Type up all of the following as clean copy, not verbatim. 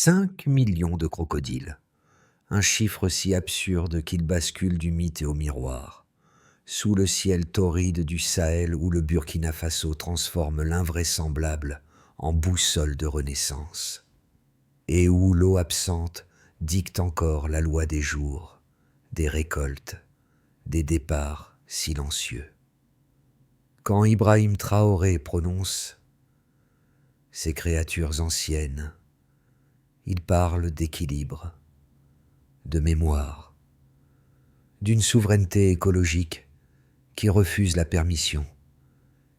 5 millions de crocodiles. Un chiffre si absurde qu'il bascule du mythe au miroir. Sous le ciel torride du Sahel où le Burkina Faso transforme l'invraisemblable en boussole de renaissance. Et où l'eau absente dicte encore la loi des jours, des récoltes, des départs silencieux. Quand Ibrahim Traoré prononce ces créatures anciennes, il parle d'équilibre, de mémoire, d'une souveraineté écologique qui refuse la permission,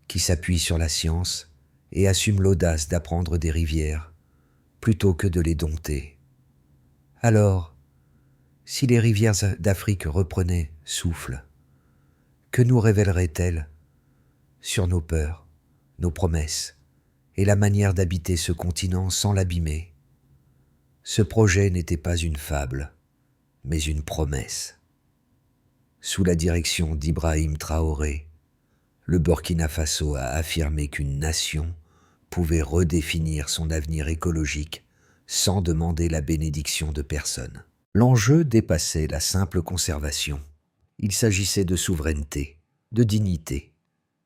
qui s'appuie sur la science et assume l'audace d'apprendre des rivières plutôt que de les dompter. Alors, si les rivières d'Afrique reprenaient souffle, que nous révéleraient-elles sur nos peurs, nos promesses et la manière d'habiter ce continent sans l'abîmer? Ce projet n'était pas une fable, mais une promesse. Sous la direction d'Ibrahim Traoré, le Burkina Faso a affirmé qu'une nation pouvait redéfinir son avenir écologique sans demander la bénédiction de personne. L'enjeu dépassait la simple conservation. Il s'agissait de souveraineté, de dignité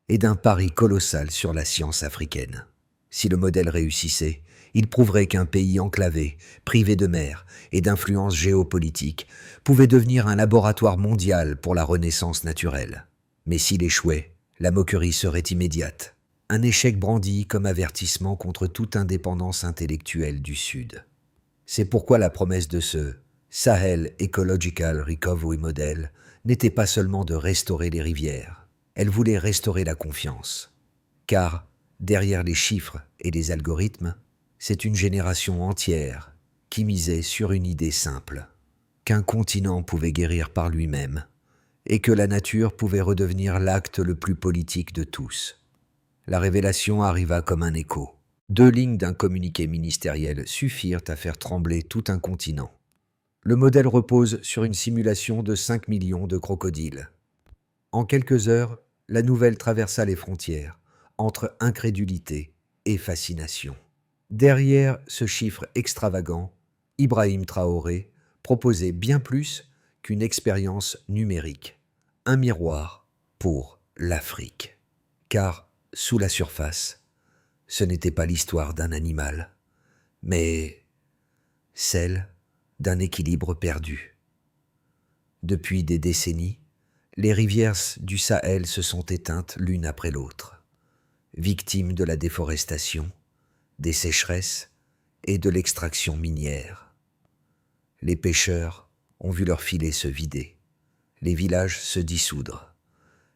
et d'un pari colossal sur la science africaine. Si le modèle réussissait, il prouverait qu'un pays enclavé, privé de mer et d'influence géopolitique, pouvait devenir un laboratoire mondial pour la renaissance naturelle. Mais s'il échouait, la moquerie serait immédiate. Un échec brandi comme avertissement contre toute indépendance intellectuelle du Sud. C'est pourquoi la promesse de ce Sahel Ecological Recovery Model n'était pas seulement de restaurer les rivières, elle voulait restaurer la confiance. Car, derrière les chiffres et les algorithmes, c'est une génération entière qui misait sur une idée simple, qu'un continent pouvait guérir par lui-même et que la nature pouvait redevenir l'acte le plus politique de tous. La révélation arriva comme un écho. 2 lignes d'un communiqué ministériel suffirent à faire trembler tout un continent. Le modèle repose sur une simulation de 5 millions de crocodiles. En quelques heures, la nouvelle traversa les frontières, entre incrédulité et fascination. Derrière ce chiffre extravagant, Ibrahim Traoré proposait bien plus qu'une expérience numérique, un miroir pour l'Afrique. Car, sous la surface, ce n'était pas l'histoire d'un animal, mais celle d'un équilibre perdu. Depuis des décennies, les rivières du Sahel se sont éteintes l'une après l'autre, victimes de la déforestation, des sécheresses et de l'extraction minière. Les pêcheurs ont vu leurs filets se vider, les villages se dissoudre,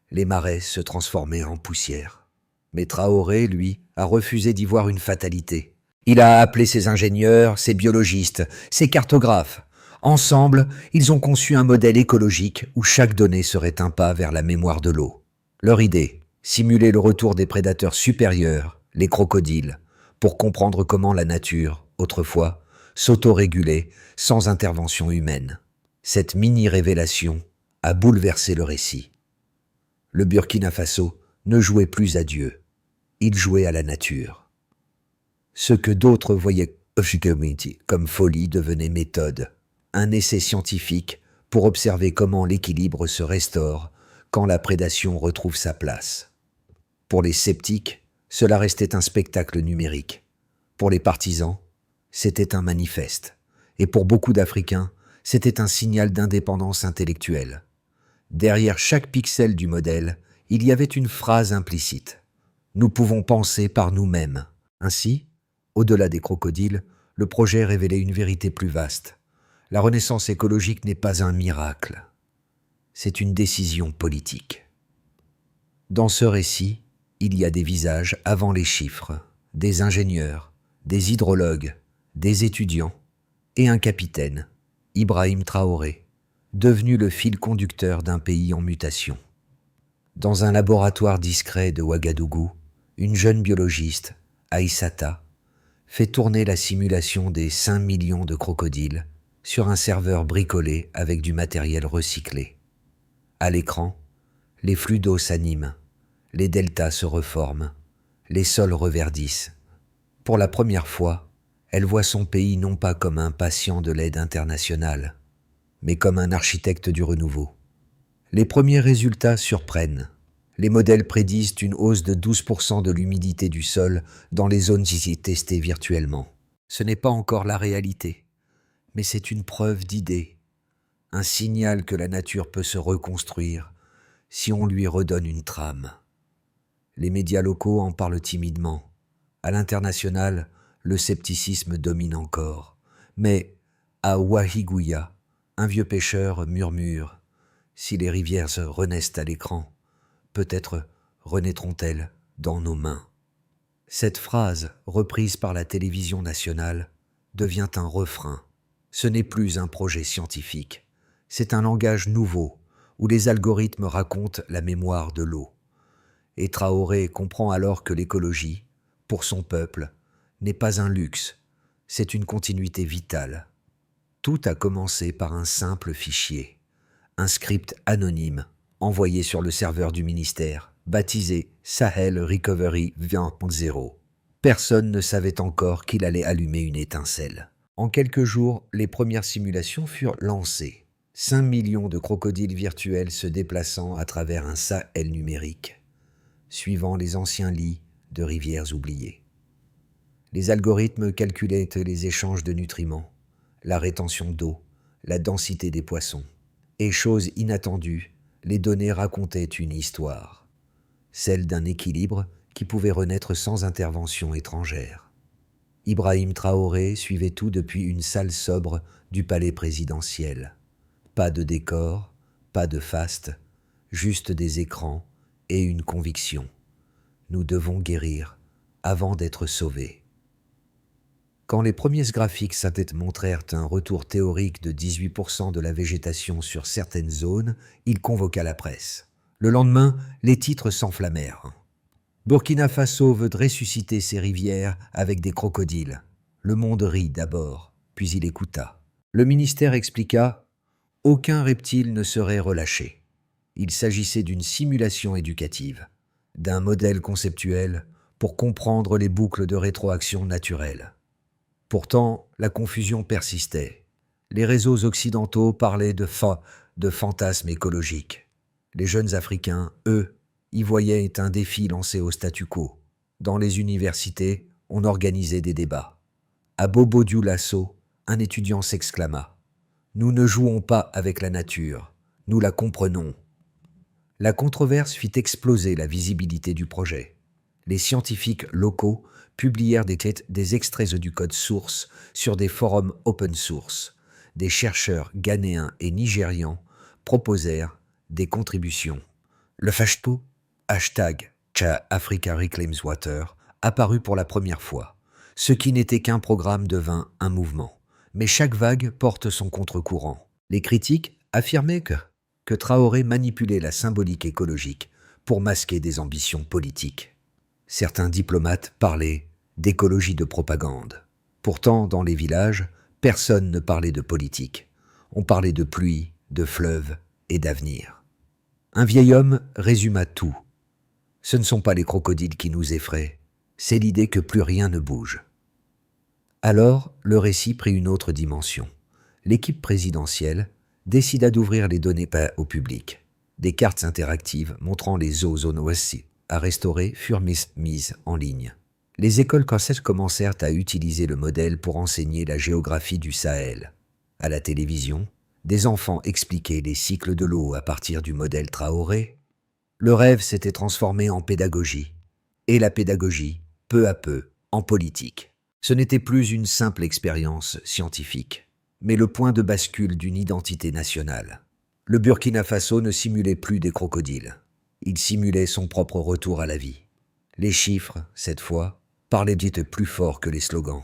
les marais se transformer en poussière. Mais Traoré, lui, a refusé d'y voir une fatalité. Il a appelé ses ingénieurs, ses biologistes, ses cartographes. Ensemble, ils ont conçu un modèle écologique où chaque donnée serait un pas vers la mémoire de l'eau. Leur idée, simuler le retour des prédateurs supérieurs, les crocodiles, pour comprendre comment la nature, autrefois, s'autorégulait sans intervention humaine. Cette mini-révélation a bouleversé le récit. Le Burkina Faso ne jouait plus à Dieu, il jouait à la nature. Ce que d'autres voyaient comme folie devenait méthode, un essai scientifique pour observer comment l'équilibre se restaure quand la prédation retrouve sa place. Pour les sceptiques, cela restait un spectacle numérique. Pour les partisans, c'était un manifeste. Et pour beaucoup d'Africains, c'était un signal d'indépendance intellectuelle. Derrière chaque pixel du modèle, il y avait une phrase implicite. Nous pouvons penser par nous-mêmes. Ainsi, au-delà des crocodiles, le projet révélait une vérité plus vaste. La renaissance écologique n'est pas un miracle. C'est une décision politique. Dans ce récit, il y a des visages avant les chiffres, des ingénieurs, des hydrologues, des étudiants et un capitaine, Ibrahim Traoré, devenu le fil conducteur d'un pays en mutation. Dans un laboratoire discret de Ouagadougou, une jeune biologiste, Aïssata, fait tourner la simulation des 5 millions de crocodiles sur un serveur bricolé avec du matériel recyclé. À l'écran, les flux d'eau s'animent, les deltas se reforment, les sols reverdissent. Pour la première fois, Elle voit son pays non pas comme un patient de l'aide internationale, mais comme un architecte du renouveau. Les premiers résultats surprennent. Les modèles prédisent une hausse de 12% de l'humidité du sol dans les zones ici testées virtuellement. Ce n'est pas encore la réalité, mais c'est une preuve d'idée, un signal que la nature peut se reconstruire si on lui redonne une trame. Les médias locaux en parlent timidement. À l'international, le scepticisme domine encore. Mais à Wahiguya, un vieux pêcheur murmure « Si les rivières renaissent à l'écran, peut-être renaîtront-elles dans nos mains ». Cette phrase, reprise par la télévision nationale, devient un refrain. Ce n'est plus un projet scientifique, c'est un langage nouveau où les algorithmes racontent la mémoire de l'eau. Et Traoré comprend alors que l'écologie, pour son peuple, n'est pas un luxe, c'est une continuité vitale. Tout a commencé par un simple fichier, un script anonyme envoyé sur le serveur du ministère, baptisé Sahel Recovery 20.0. Personne ne savait encore qu'il allait allumer une étincelle. En quelques jours, les premières simulations furent lancées. 5 millions de crocodiles virtuels se déplaçant à travers un Sahel numérique, suivant les anciens lits de rivières oubliées. Les algorithmes calculaient les échanges de nutriments, la rétention d'eau, la densité des poissons. Et chose inattendue, les données racontaient une histoire, celle d'un équilibre qui pouvait renaître sans intervention étrangère. Ibrahim Traoré suivait tout depuis une salle sobre du palais présidentiel. Pas de décor, pas de faste, juste des écrans et une conviction. Nous devons guérir avant d'être sauvés. Quand les premiers graphiques synthètes montrèrent un retour théorique de 18% de la végétation sur certaines zones, il convoqua la presse. Le lendemain, les titres s'enflammèrent. Burkina Faso veut ressusciter ses rivières avec des crocodiles. Le monde rit d'abord, puis il écouta. Le ministère expliqua « Aucun reptile ne serait relâché. Il s'agissait d'une simulation éducative, d'un modèle conceptuel pour comprendre les boucles de rétroaction naturelles. » Pourtant, la confusion persistait. Les réseaux occidentaux parlaient de fantasmes écologiques. Les jeunes Africains, eux, y voyaient un défi lancé au statu quo. Dans les universités, on organisait des débats. À Bobo-Dioulasso, un étudiant s'exclama « Nous ne jouons pas avec la nature, nous la comprenons ». La controverse fit exploser la visibilité du projet. Les scientifiques locaux publièrent des extraits du code source sur des forums open source. Des chercheurs ghanéens et nigérians proposèrent des contributions. Le hashtag #Africa Reclaims Water apparut pour la première fois. Ce qui n'était qu'un programme devint un mouvement. Mais chaque vague porte son contre-courant. Les critiques affirmaient que Traoré manipulait la symbolique écologique pour masquer des ambitions politiques. Certains diplomates parlaient d'écologie de propagande. Pourtant, dans les villages, personne ne parlait de politique. On parlait de pluie, de fleuves et d'avenir. Un vieil homme résuma tout. Ce ne sont pas les crocodiles qui nous effraient, c'est l'idée que plus rien ne bouge. Alors, le récit prit une autre dimension. L'équipe présidentielle décida d'ouvrir les données au public. Des cartes interactives montrant les zones ouest à restaurer furent mises en ligne. Les écoles françaises commencèrent à utiliser le modèle pour enseigner la géographie du Sahel. À la télévision, des enfants expliquaient les cycles de l'eau à partir du modèle Traoré. Le rêve s'était transformé en pédagogie, et la pédagogie, peu à peu, en politique. Ce n'était plus une simple expérience scientifique, mais le point de bascule d'une identité nationale. Le Burkina Faso ne simulait plus des crocodiles. Il simulait son propre retour à la vie. Les chiffres, cette fois, parlaient plus fort que les slogans.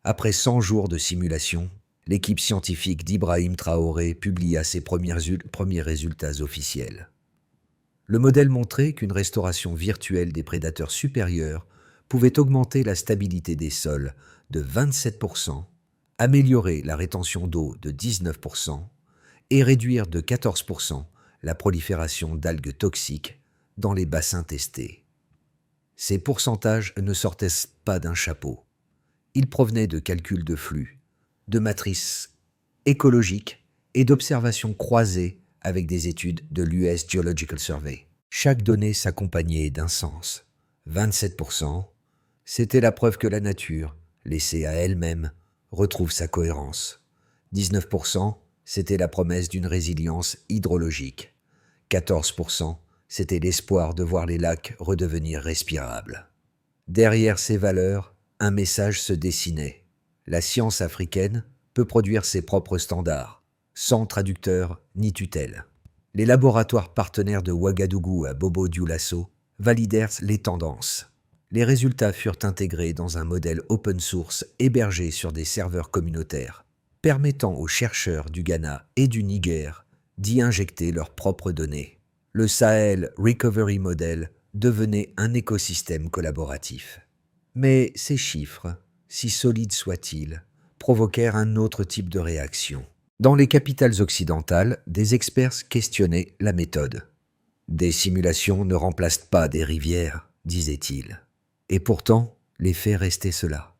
Après 100 jours de simulation, l'équipe scientifique d'Ibrahim Traoré publia ses premiers résultats officiels. Le modèle montrait qu'une restauration virtuelle des prédateurs supérieurs pouvait augmenter la stabilité des sols de 27%, améliorer la rétention d'eau de 19% et réduire de 14% la prolifération d'algues toxiques dans les bassins testés. Ces pourcentages ne sortaient pas d'un chapeau. Ils provenaient de calculs de flux, de matrices écologiques et d'observations croisées avec des études de l'US Geological Survey. Chaque donnée s'accompagnait d'un sens. 27%, c'était la preuve que la nature, laissée à elle-même, retrouve sa cohérence. 19%, c'était la promesse d'une résilience hydrologique. 14%, c'était l'espoir de voir les lacs redevenir respirables. Derrière ces valeurs, un message se dessinait. La science africaine peut produire ses propres standards, sans traducteur ni tutelle. Les laboratoires partenaires de Ouagadougou à Bobo-Dioulasso validèrent les tendances. Les résultats furent intégrés dans un modèle open source hébergé sur des serveurs communautaires, permettant aux chercheurs du Ghana et du Niger d'y injecter leurs propres données. Le Sahel Recovery Model devenait un écosystème collaboratif. Mais ces chiffres, si solides soient-ils, provoquèrent un autre type de réaction. Dans les capitales occidentales, des experts questionnaient la méthode. Des simulations ne remplacent pas des rivières, disaient-ils. Et pourtant, les faits restaient cela.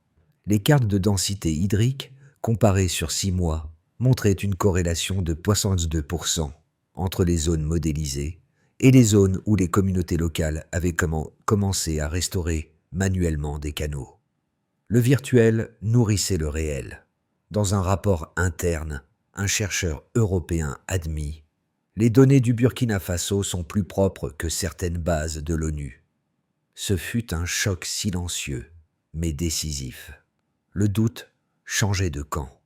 Les cartes de densité hydrique, comparées sur 6 mois, montraient une corrélation de 62% entre les zones modélisées et les zones où les communautés locales avaient commencé à restaurer manuellement des canaux. Le virtuel nourrissait le réel. Dans un rapport interne, un chercheur européen admit « Les données du Burkina Faso sont plus propres que certaines bases de l'ONU ». Ce fut un choc silencieux, mais décisif. Le doute changeait de camp.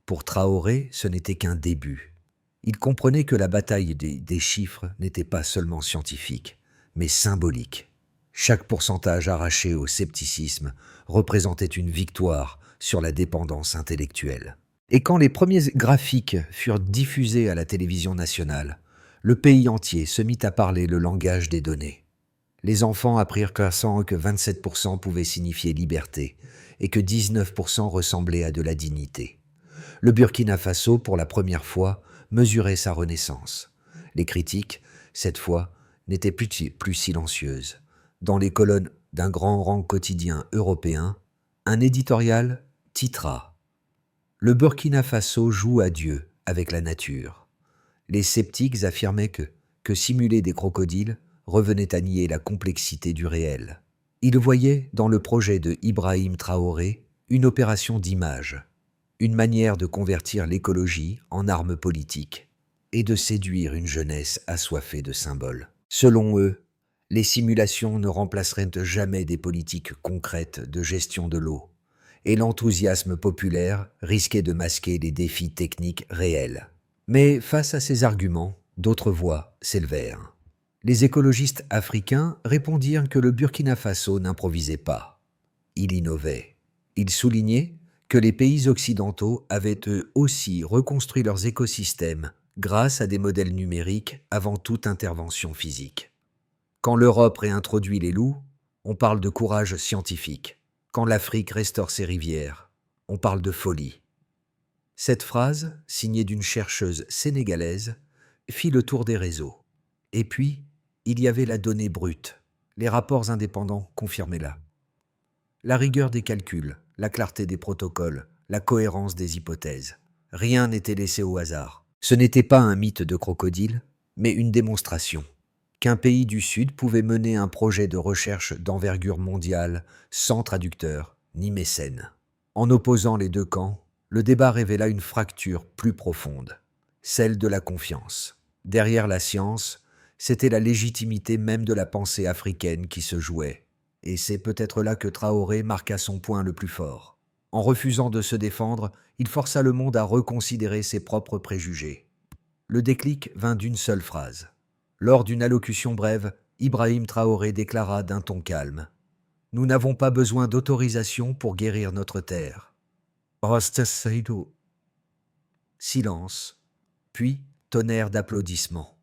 Pour Traoré, ce n'était qu'un début. Il comprenait que la bataille des chiffres n'était pas seulement scientifique, mais symbolique. Chaque pourcentage arraché au scepticisme représentait une victoire sur la dépendance intellectuelle. Et quand les premiers graphiques furent diffusés à la télévision nationale, le pays entier se mit à parler le langage des données. Les enfants apprirent que 27% pouvaient signifier liberté et que 19% ressemblaient à de la dignité. Le Burkina Faso, pour la première fois, mesurait sa renaissance. Les critiques, cette fois, n'étaient plus silencieuses. Dans les colonnes d'un grand rang quotidien européen, un éditorial titra « Le Burkina Faso joue à Dieu avec la nature ». Les sceptiques affirmaient que simuler des crocodiles revenait à nier la complexité du réel. Ils voyaient dans le projet de Ibrahim Traoré une opération d'image, une manière de convertir l'écologie en arme politique et de séduire une jeunesse assoiffée de symboles. Selon eux, les simulations ne remplaceraient jamais des politiques concrètes de gestion de l'eau, et l'enthousiasme populaire risquait de masquer les défis techniques réels. Mais face à ces arguments, d'autres voix s'élevèrent. Les écologistes africains répondirent que le Burkina Faso n'improvisait pas. Il innovait. Il soulignait que les pays occidentaux avaient eux aussi reconstruit leurs écosystèmes grâce à des modèles numériques avant toute intervention physique. Quand l'Europe réintroduit les loups, on parle de courage scientifique. Quand l'Afrique restaure ses rivières, on parle de folie. Cette phrase, signée d'une chercheuse sénégalaise, fit le tour des réseaux. Et puis, il y avait la donnée brute. Les rapports indépendants confirmaient-la. La rigueur des calculs, la clarté des protocoles, la cohérence des hypothèses. Rien n'était laissé au hasard. Ce n'était pas un mythe de crocodile, mais une démonstration qu'un pays du Sud pouvait mener un projet de recherche d'envergure mondiale sans traducteur ni mécène. En opposant les deux camps, le débat révéla une fracture plus profonde, celle de la confiance. Derrière la science, c'était la légitimité même de la pensée africaine qui se jouait. Et c'est peut-être là que Traoré marqua son point le plus fort. En refusant de se défendre, il força le monde à reconsidérer ses propres préjugés. Le déclic vint d'une seule phrase. Lors d'une allocution brève, Ibrahim Traoré déclara d'un ton calme « Nous n'avons pas besoin d'autorisation pour guérir notre terre. » Silence, puis tonnerre d'applaudissements.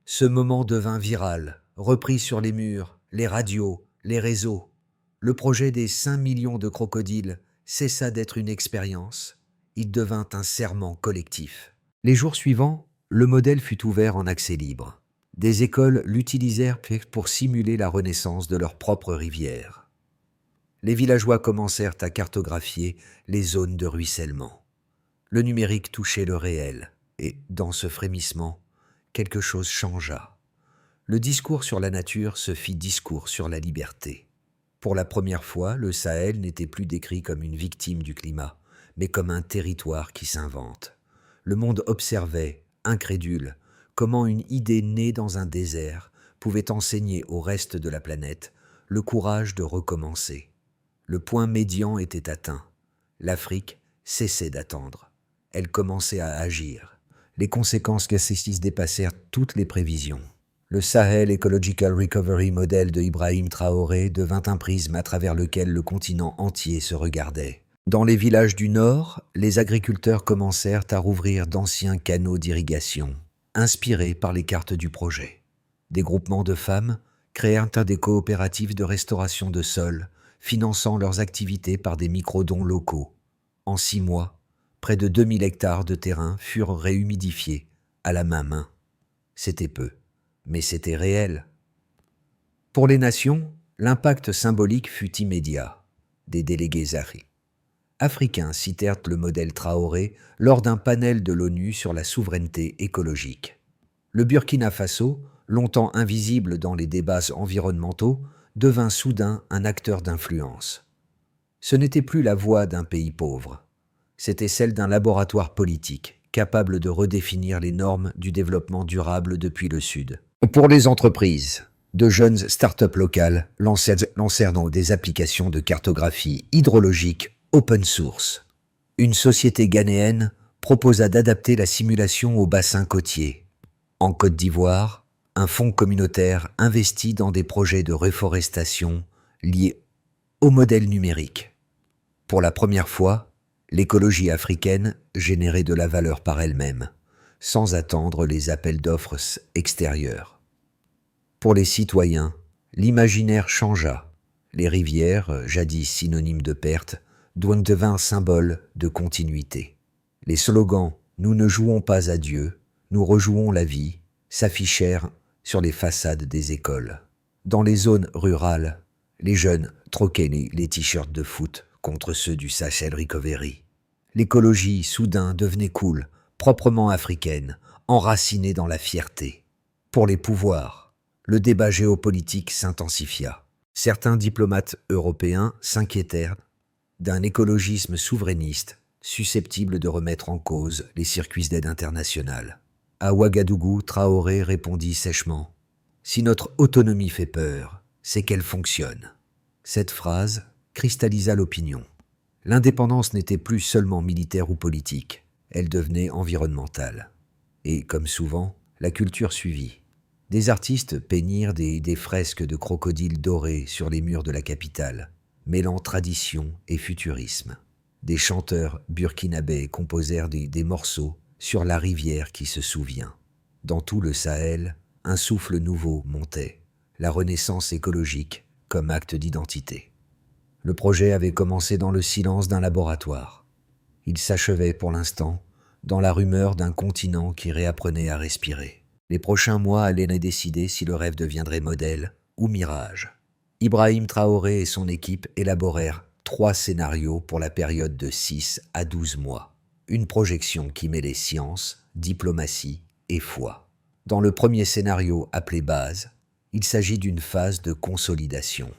Ce moment devint viral, repris sur les murs, les radios, les réseaux. Le projet des 5 millions de crocodiles cessa d'être une expérience. Il devint un serment collectif. Les jours suivants, le modèle fut ouvert en accès libre. Des écoles l'utilisèrent pour simuler la renaissance de leur propre rivière. Les villageois commencèrent à cartographier les zones de ruissellement. Le numérique touchait le réel, et, dans ce frémissement, quelque chose changea. Le discours sur la nature se fit discours sur la liberté. Pour la première fois, le Sahel n'était plus décrit comme une victime du climat, mais comme un territoire qui s'invente. Le monde observait, incrédule, comment une idée née dans un désert pouvait enseigner au reste de la planète le courage de recommencer. Le point médian était atteint. L'Afrique cessait d'attendre. Elle commençait à agir. Les conséquences casséistes dépassèrent toutes les prévisions. Le Sahel Ecological Recovery Model de Ibrahim Traoré devint un prisme à travers lequel le continent entier se regardait. Dans les villages du Nord, les agriculteurs commencèrent à rouvrir d'anciens canaux d'irrigation, inspirés par les cartes du projet. Des groupements de femmes créèrent des coopératives de restauration de sol, finançant leurs activités par des microdons locaux. En 6 mois, près de 2000 hectares de terrain furent réhumidifiés à la main. C'était peu, mais c'était réel. Pour les nations, l'impact symbolique fut immédiat. Des délégués africains citèrent le modèle Traoré lors d'un panel de l'ONU sur la souveraineté écologique. Le Burkina Faso, longtemps invisible dans les débats environnementaux, devint soudain un acteur d'influence. Ce n'était plus la voix d'un pays pauvre, c'était celle d'un laboratoire politique capable de redéfinir les normes du développement durable depuis le Sud. Pour les entreprises, de jeunes start-up locales lancèrent des applications de cartographie hydrologique open source. Une société ghanéenne proposa d'adapter la simulation au bassin côtier. En Côte d'Ivoire, un fonds communautaire investit dans des projets de reforestation liés au modèle numérique. Pour la première fois, l'écologie africaine générait de la valeur par elle-même, sans attendre les appels d'offres extérieurs. Pour les citoyens, l'imaginaire changea. Les rivières, jadis synonymes de perte, devinrent symboles de continuité. Les slogans « Nous ne jouons pas à Dieu, nous rejouons la vie » s'affichèrent sur les façades des écoles. Dans les zones rurales, les jeunes troquaient les t-shirts de foot contre ceux du Sahel Recovery. L'écologie, soudain, devenait cool, proprement africaine, enracinée dans la fierté. Pour les pouvoirs, le débat géopolitique s'intensifia. Certains diplomates européens s'inquiétèrent d'un écologisme souverainiste susceptible de remettre en cause les circuits d'aide internationale. À Ouagadougou, Traoré répondit sèchement « Si notre autonomie fait peur, c'est qu'elle fonctionne ». Cette phrase cristallisa l'opinion. L'indépendance n'était plus seulement militaire ou politique, elle devenait environnementale. Et, comme souvent, la culture suivit. Des artistes peignirent des fresques de crocodiles dorés sur les murs de la capitale, mêlant tradition et futurisme. Des chanteurs burkinabés composèrent des morceaux sur la rivière qui se souvient. Dans tout le Sahel, un souffle nouveau montait, la renaissance écologique comme acte d'identité. Le projet avait commencé dans le silence d'un laboratoire. Il s'achevait pour l'instant dans la rumeur d'un continent qui réapprenait à respirer. Les prochains mois allaient décider si le rêve deviendrait modèle ou mirage. Ibrahim Traoré et son équipe élaborèrent 3 scénarios pour la période de 6 à 12 mois. Une projection qui mêlait science, diplomatie et foi. Dans le premier scénario appelé base, il s'agit d'une phase de consolidation.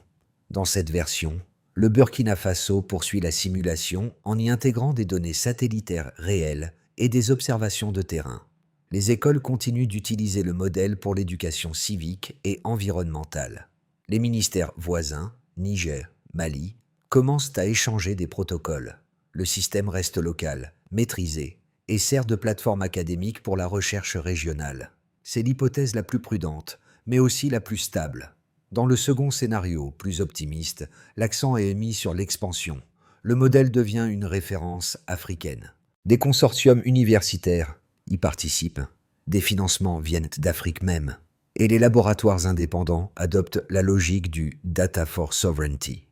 Dans cette version, le Burkina Faso poursuit la simulation en y intégrant des données satellitaires réelles et des observations de terrain. Les écoles continuent d'utiliser le modèle pour l'éducation civique et environnementale. Les ministères voisins, Niger, Mali, commencent à échanger des protocoles. Le système reste local, maîtrisé, et sert de plateforme académique pour la recherche régionale. C'est l'hypothèse la plus prudente, mais aussi la plus stable. Dans le second scénario, plus optimiste, l'accent est mis sur l'expansion. Le modèle devient une référence africaine. Des consortiums universitaires y participent. Des financements viennent d'Afrique même. Et les laboratoires indépendants adoptent la logique du « Data for Sovereignty ».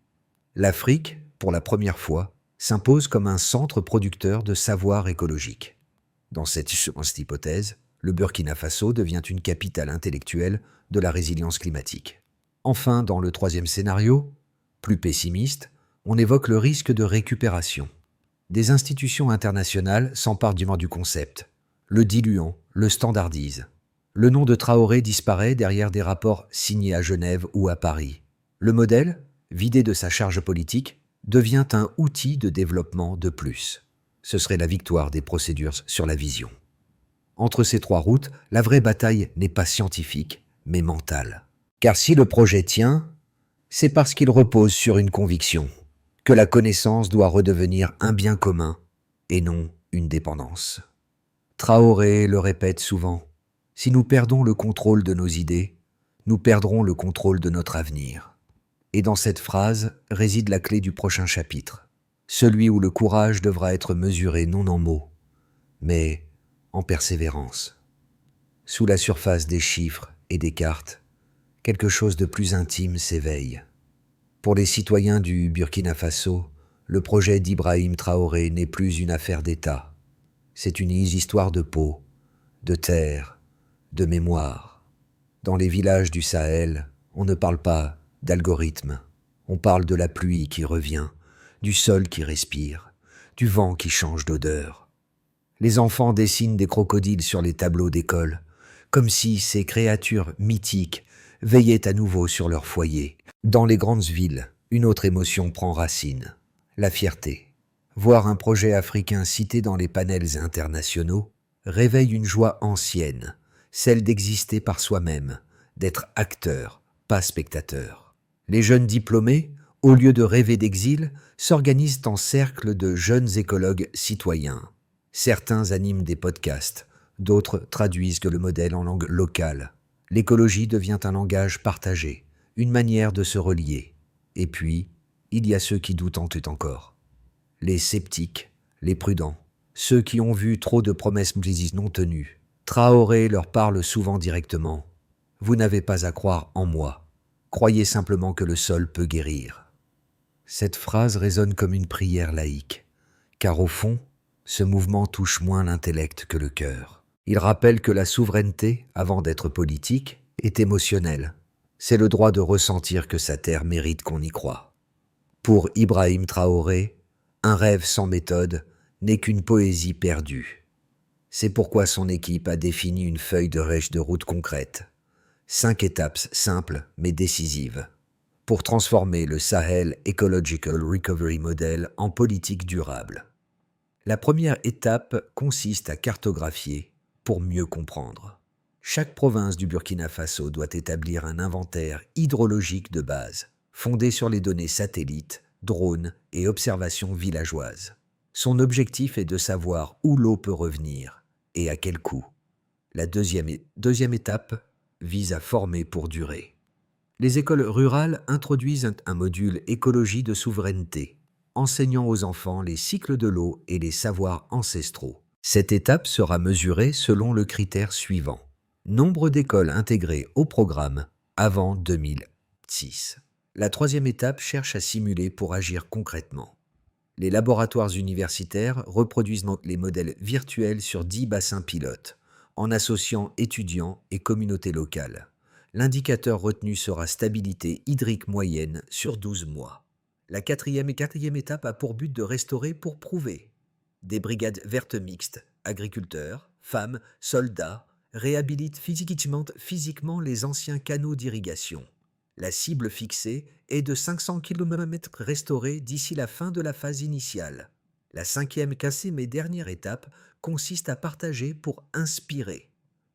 L'Afrique, pour la première fois, s'impose comme un centre producteur de savoir écologique. Dans cette hypothèse, le Burkina Faso devient une capitale intellectuelle de la résilience climatique. Enfin, dans le troisième scénario, plus pessimiste, on évoque le risque de récupération. Des institutions internationales s'emparent du concept, le diluant, le standardisent. Le nom de Traoré disparaît derrière des rapports signés à Genève ou à Paris. Le modèle, vidé de sa charge politique, devient un outil de développement de plus. Ce serait la victoire des procédures sur la vision. Entre ces trois routes, la vraie bataille n'est pas scientifique, mais mentale. Car si le projet tient, c'est parce qu'il repose sur une conviction, que la connaissance doit redevenir un bien commun et non une dépendance. Traoré le répète souvent, si nous perdons le contrôle de nos idées, nous perdrons le contrôle de notre avenir. Et dans cette phrase réside la clé du prochain chapitre, celui où le courage devra être mesuré non en mots, mais en persévérance. Sous la surface des chiffres et des cartes, quelque chose de plus intime s'éveille. Pour les citoyens du Burkina Faso, le projet d'Ibrahim Traoré n'est plus une affaire d'État. C'est une histoire de peau, de terre, de mémoire. Dans les villages du Sahel, on ne parle pas d'algorithme. On parle de la pluie qui revient, du sol qui respire, du vent qui change d'odeur. Les enfants dessinent des crocodiles sur les tableaux d'école, comme si ces créatures mythiques veillaient à nouveau sur leur foyer. Dans les grandes villes, une autre émotion prend racine, la fierté. Voir un projet africain cité dans les panels internationaux réveille une joie ancienne, celle d'exister par soi-même, d'être acteur, pas spectateur. Les jeunes diplômés, au lieu de rêver d'exil, s'organisent en cercle de jeunes écologues citoyens. Certains animent des podcasts, d'autres traduisent le modèle en langue locale. L'écologie devient un langage partagé, une manière de se relier. Et puis, il y a ceux qui doutent encore. Les sceptiques, les prudents, ceux qui ont vu trop de promesses non tenues. Traoré leur parle souvent directement. Vous n'avez pas à croire en moi. Croyez simplement que le sol peut guérir. Cette phrase résonne comme une prière laïque, car au fond, ce mouvement touche moins l'intellect que le cœur. Il rappelle que la souveraineté, avant d'être politique, est émotionnelle. C'est le droit de ressentir que sa terre mérite qu'on y croie. Pour Ibrahim Traoré, un rêve sans méthode n'est qu'une poésie perdue. C'est pourquoi son équipe a défini une feuille de route concrète. 5 étapes simples mais décisives pour transformer le Sahel Ecological Recovery Model en politique durable. La première étape consiste à cartographier pour mieux comprendre. Chaque province du Burkina Faso doit établir un inventaire hydrologique de base, fondé sur les données satellites, drones et observations villageoises. Son objectif est de savoir où l'eau peut revenir et à quel coût. La deuxième étape vise à former pour durer. Les écoles rurales introduisent un module écologie de souveraineté, enseignant aux enfants les cycles de l'eau et les savoirs ancestraux. Cette étape sera mesurée selon le critère suivant. Nombre d'écoles intégrées au programme avant 2006. La troisième étape cherche à simuler pour agir concrètement. Les laboratoires universitaires reproduisent donc les modèles virtuels sur 10 bassins pilotes, en associant étudiants et communautés locales. L'indicateur retenu sera stabilité hydrique moyenne sur 12 mois. La quatrième étape a pour but de restaurer pour prouver. Des brigades vertes mixtes, agriculteurs, femmes, soldats, réhabilitent physiquement les anciens canaux d'irrigation. La cible fixée est de 500 km restaurés d'ici la fin de la phase initiale. La cinquième et dernière étape consiste à partager pour inspirer.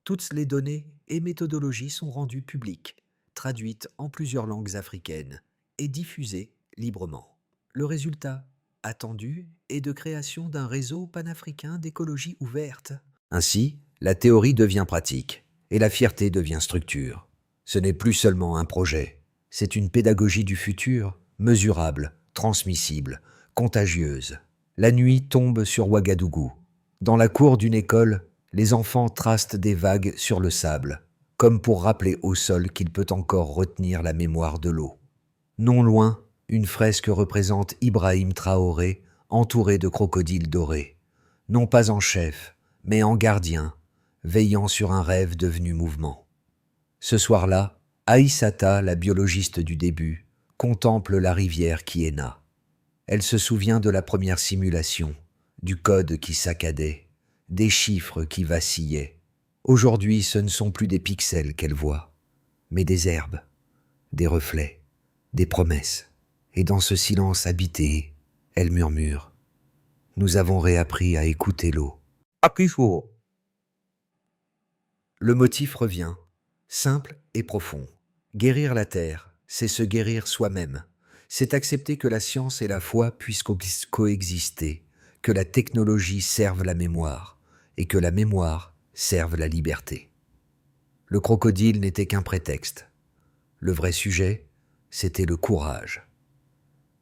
Toutes les données et méthodologies sont rendues publiques, traduites en plusieurs langues africaines et diffusées librement. Le résultat attendu est de création d'un réseau panafricain d'écologie ouverte. Ainsi, la théorie devient pratique et la fierté devient structure. Ce n'est plus seulement un projet, c'est une pédagogie du futur, mesurable, transmissible, contagieuse. La nuit tombe sur Ouagadougou. Dans la cour d'une école, les enfants tracent des vagues sur le sable, comme pour rappeler au sol qu'il peut encore retenir la mémoire de l'eau. Non loin, une fresque représente Ibrahim Traoré, entouré de crocodiles dorés, non pas en chef, mais en gardien, veillant sur un rêve devenu mouvement. Ce soir-là, Aïssata, la biologiste du début, contemple la rivière qui est née. Elle se souvient de la première simulation, du code qui saccadait, des chiffres qui vacillaient. Aujourd'hui, ce ne sont plus des pixels qu'elle voit, mais des herbes, des reflets, des promesses. Et dans ce silence habité, elle murmure. Nous avons réappris à écouter l'eau. Aquifuo. Le motif revient, simple et profond. Guérir la terre, c'est se guérir soi-même. C'est accepter que la science et la foi puissent coexister, que la technologie serve la mémoire, et que la mémoire serve la liberté. Le crocodile n'était qu'un prétexte. Le vrai sujet, c'était le courage.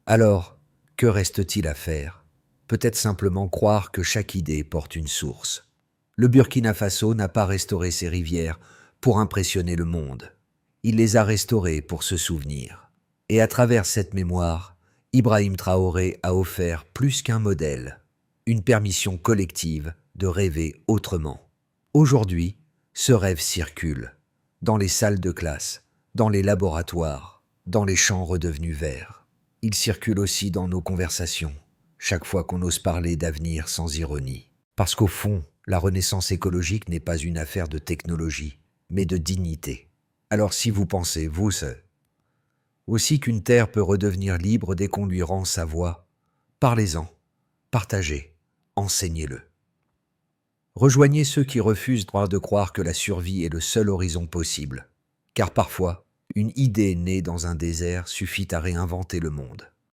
Alors, que reste-t-il à faire? Peut-être simplement croire que chaque idée porte une source. Le Burkina Faso n'a pas restauré ses rivières pour impressionner le monde. Il les a restaurées pour se souvenir. Et à travers cette mémoire, Ibrahim Traoré a offert plus qu'un modèle, une permission collective de rêver autrement. Aujourd'hui, ce rêve circule, dans les salles de classe, dans les laboratoires, dans les champs redevenus verts. Il circule aussi dans nos conversations, chaque fois qu'on ose parler d'avenir sans ironie. Parce qu'au fond, la renaissance écologique n'est pas une affaire de technologie, mais de dignité. Alors si vous pensez, vous aussi qu'une terre peut redevenir libre dès qu'on lui rend sa voix, parlez-en, partagez, enseignez-le. Rejoignez ceux qui refusent de croire que la survie est le seul horizon possible, car parfois, une idée née dans un désert suffit à réinventer le monde.